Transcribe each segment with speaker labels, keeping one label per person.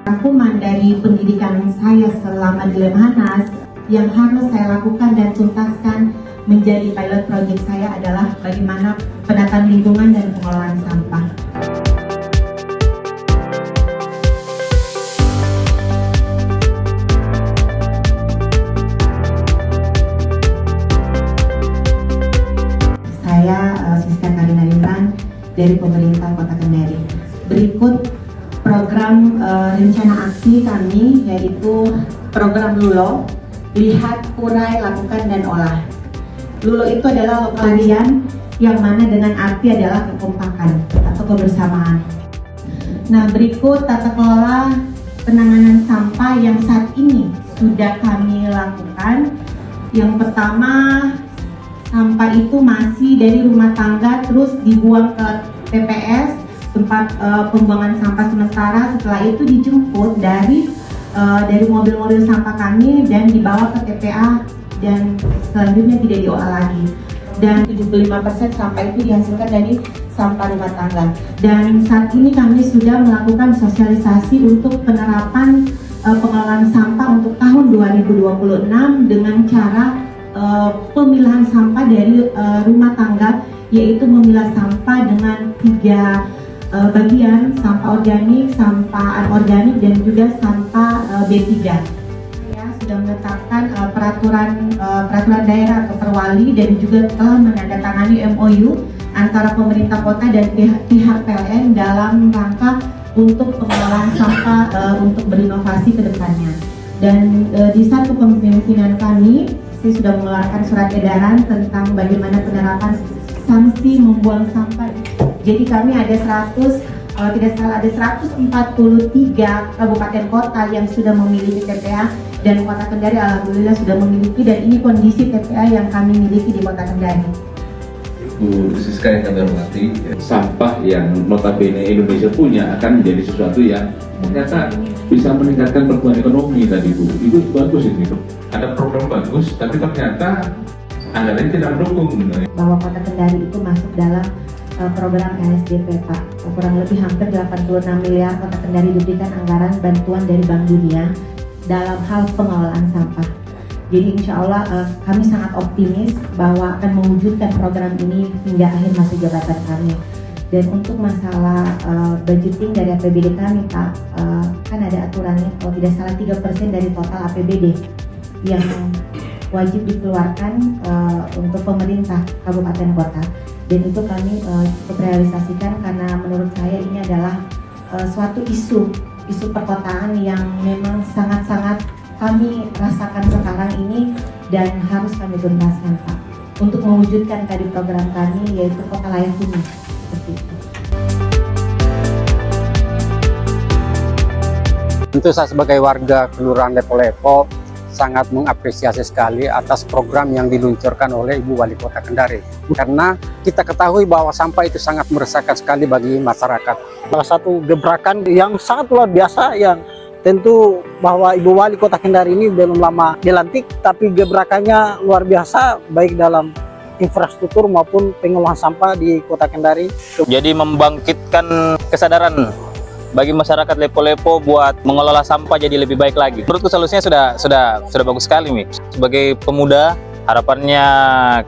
Speaker 1: Rangkuman dari pendidikan saya selama di Lemhanas yang harus saya lakukan dan tuntaskan menjadi pilot project saya adalah bagaimana penataan lingkungan dan pengelolaan sampah. Saya Siska Karina Limran dari pemerintah Kota Kendari. Berikut program rencana aksi kami, yaitu program LULO, lihat, urai, lakukan, dan olah. LULO itu adalah pelarian yang mana dengan arti adalah kekompakan atau kebersamaan. Nah, berikut tata kelola penanganan sampah yang saat ini sudah kami lakukan. Yang pertama, sampah itu masih dari rumah tangga terus dibuang ke TPS, tempat pembuangan sampah sementara. Setelah itu dijemput dari mobil-mobil sampah kami dan dibawa ke TPA dan selanjutnya tidak diolah lagi. Dan 75% sampah itu dihasilkan dari sampah rumah tangga. Dan saat ini kami sudah melakukan sosialisasi untuk penerapan pengelolaan sampah untuk tahun 2026 dengan cara pemilahan sampah dari rumah tangga, yaitu memilah sampah dengan 3 bagian: sampah organik, sampah anorganik, dan juga sampah B3. Ya, sudah menetapkan peraturan daerah atau perwali dan juga telah menandatangani MOU antara pemerintah kota dan pihak PLN dalam rangka untuk pengelolaan sampah untuk berinovasi ke depannya. Dan di satu kepemimpinan kami, saya sudah mengeluarkan surat edaran tentang bagaimana penerapan sanksi membuang sampah. Jadi kami ada 143 kabupaten kota yang sudah memiliki TPA, dan Kota Kendari alhamdulillah sudah memiliki, dan ini kondisi TPA yang kami miliki di Kota Kendari.
Speaker 2: Bu Siska yang kami hormati, sampah yang notabene Indonesia punya akan menjadi sesuatu yang ternyata bisa meningkatkan pertumbuhan ekonomi tadi Bu. Itu bagus ini Bu. Ada program bagus, tapi ternyata anggarannya tidak mendukung.
Speaker 1: Bahwa Kota Kendari itu masuk dalam program NSDP Pak. Kurang lebih hampir 86 miliar Kota Kendari diberikan anggaran bantuan dari Bank Dunia dalam hal pengelolaan sampah. Jadi insya Allah kami sangat optimis bahwa akan mewujudkan program ini hingga akhir masa jabatan kami. Dan untuk masalah budgeting dari APBD kami Pak, kan ada aturannya kalau tidak salah 3% dari total APBD yang wajib dikeluarkan untuk pemerintah kabupaten kota. Dan itu kami cukup realisasikan karena menurut saya ini adalah suatu isu perkotaan yang memang sangat-sangat kami rasakan sekarang ini dan harus kami tuntaskan Pak untuk mewujudkan tadi program kami, yaitu Kota Layak Huni. Seperti itu.
Speaker 3: Tentu saya sebagai warga Kelurahan Lepo-Lepo sangat mengapresiasi sekali atas program yang diluncurkan oleh Ibu Wali Kota Kendari. Karena kita ketahui bahwa sampah itu sangat meresahkan sekali bagi masyarakat.
Speaker 4: Salah satu gebrakan yang sangat luar biasa, yang tentu bahwa Ibu Wali Kota Kendari ini belum lama dilantik, tapi gebrakannya luar biasa baik dalam infrastruktur maupun pengelolaan sampah di Kota Kendari.
Speaker 5: Jadi membangkitkan kesadaran bagi masyarakat Lepo-Lepo buat mengelola sampah jadi lebih baik lagi. Menurutku solusinya sudah bagus sekali Mi. Sebagai pemuda, harapannya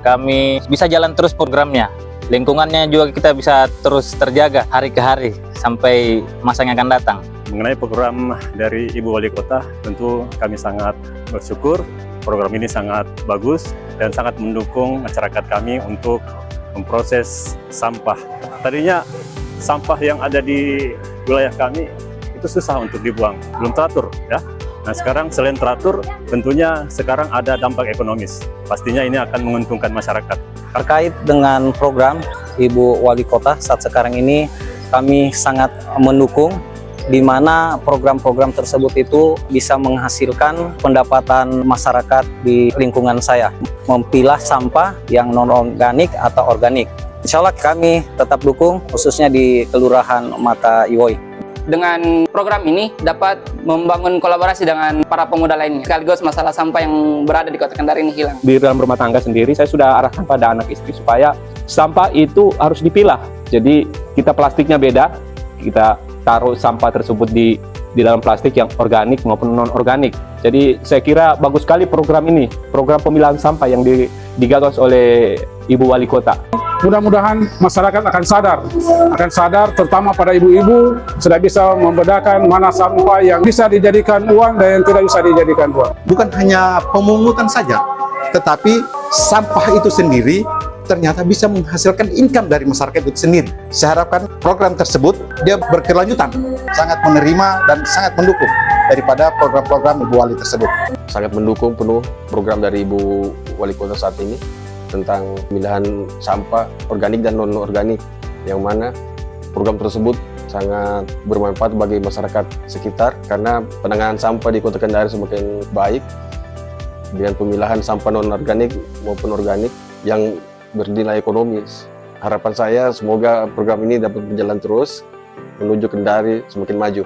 Speaker 5: kami bisa jalan terus programnya. Lingkungannya juga kita bisa terus terjaga hari ke hari sampai masa yang akan datang.
Speaker 6: Mengenai program dari Ibu Wali Kota, tentu kami sangat bersyukur. Program ini sangat bagus dan sangat mendukung masyarakat kami untuk memproses sampah. Tadinya sampah yang ada di wilayah kami itu susah untuk dibuang, belum teratur ya. Nah sekarang selain teratur, tentunya sekarang ada dampak ekonomis. Pastinya ini akan menguntungkan masyarakat.
Speaker 4: Terkait dengan program Ibu Wali Kota saat sekarang ini, kami sangat mendukung di mana program-program tersebut itu bisa menghasilkan pendapatan masyarakat di lingkungan saya, memilah sampah yang non-organik atau organik. Insya Allah kami tetap dukung, khususnya di Kelurahan Mata Iwoi.
Speaker 7: Dengan program ini dapat membangun kolaborasi dengan para pemuda lainnya, sekaligus masalah sampah yang berada di Kota Kendari ini hilang.
Speaker 8: Di dalam rumah tangga sendiri saya sudah arahkan pada anak istri supaya sampah itu harus dipilah. Jadi kita plastiknya beda, kita taruh sampah tersebut di di dalam plastik yang organik maupun non-organik. Jadi saya kira bagus sekali program ini, program pemilahan sampah yang digagas oleh Ibu Wali Kota.
Speaker 9: Mudah-mudahan masyarakat akan sadar terutama pada ibu-ibu sudah bisa membedakan mana sampah yang bisa dijadikan uang dan yang tidak bisa dijadikan uang.
Speaker 10: Bukan hanya pemungutan saja, tetapi sampah itu sendiri ternyata bisa menghasilkan income dari masyarakat itu sendiri. Saya harapkan program tersebut dia berkelanjutan, sangat menerima dan sangat mendukung daripada program-program Ibu Wali tersebut.
Speaker 11: Sangat mendukung penuh program dari Ibu Wali Kota saat ini tentang pemilahan sampah organik dan non-organik, yang mana program tersebut sangat bermanfaat bagi masyarakat sekitar karena penanganan sampah di Kota Kendari semakin baik dengan pemilahan sampah non-organik maupun organik yang bernilai ekonomis. Harapan saya semoga program ini dapat berjalan terus menuju Kendari semakin maju.